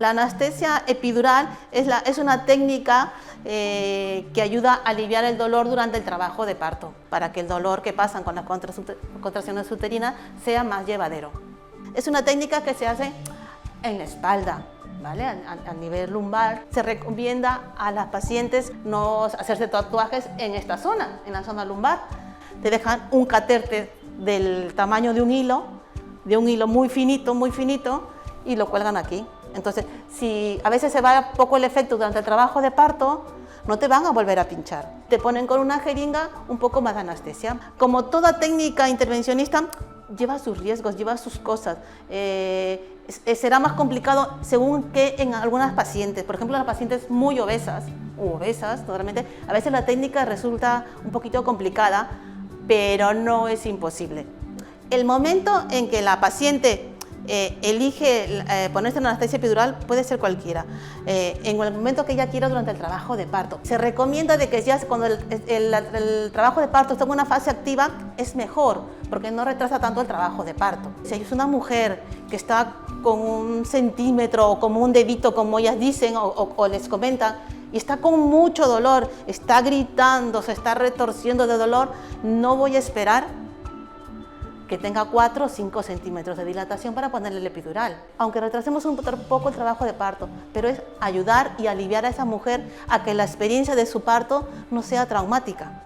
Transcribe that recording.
La anestesia epidural es una técnica que ayuda a aliviar el dolor durante el trabajo de parto, para que el dolor que pasan con las contracciones uterinas sea más llevadero. Es una técnica que se hace en la espalda, ¿vale? A nivel lumbar. Se recomienda a las pacientes no hacerse tatuajes en esta zona, en la zona lumbar. Te dejan un catéter del tamaño de un hilo muy finito, y lo cuelgan aquí. Entonces, si a veces se va poco el efecto durante el trabajo de parto, no te van a volver a pinchar. Te ponen con una jeringa un poco más de anestesia. Como toda técnica intervencionista, lleva sus riesgos, lleva sus cosas. Será más complicado según que en algunas pacientes. Por ejemplo, las pacientes muy obesas, totalmente, a veces la técnica resulta un poquito complicada, pero no es imposible. El momento en que la paciente elige ponerse en anestesia epidural puede ser cualquiera, en el momento que ella quiera durante el trabajo de parto. Se recomienda de que ya cuando el trabajo de parto está en una fase activa es mejor, porque no retrasa tanto el trabajo de parto. Si es una mujer que está con 1 centímetro o como un dedito, como ellas dicen o les comentan, y está con mucho dolor, está gritando, se está retorciendo de dolor, no voy a esperar que tenga 4 o 5 centímetros de dilatación para ponerle el epidural. Aunque retrasemos un poco el trabajo de parto, pero es ayudar y aliviar a esa mujer a que la experiencia de su parto no sea traumática.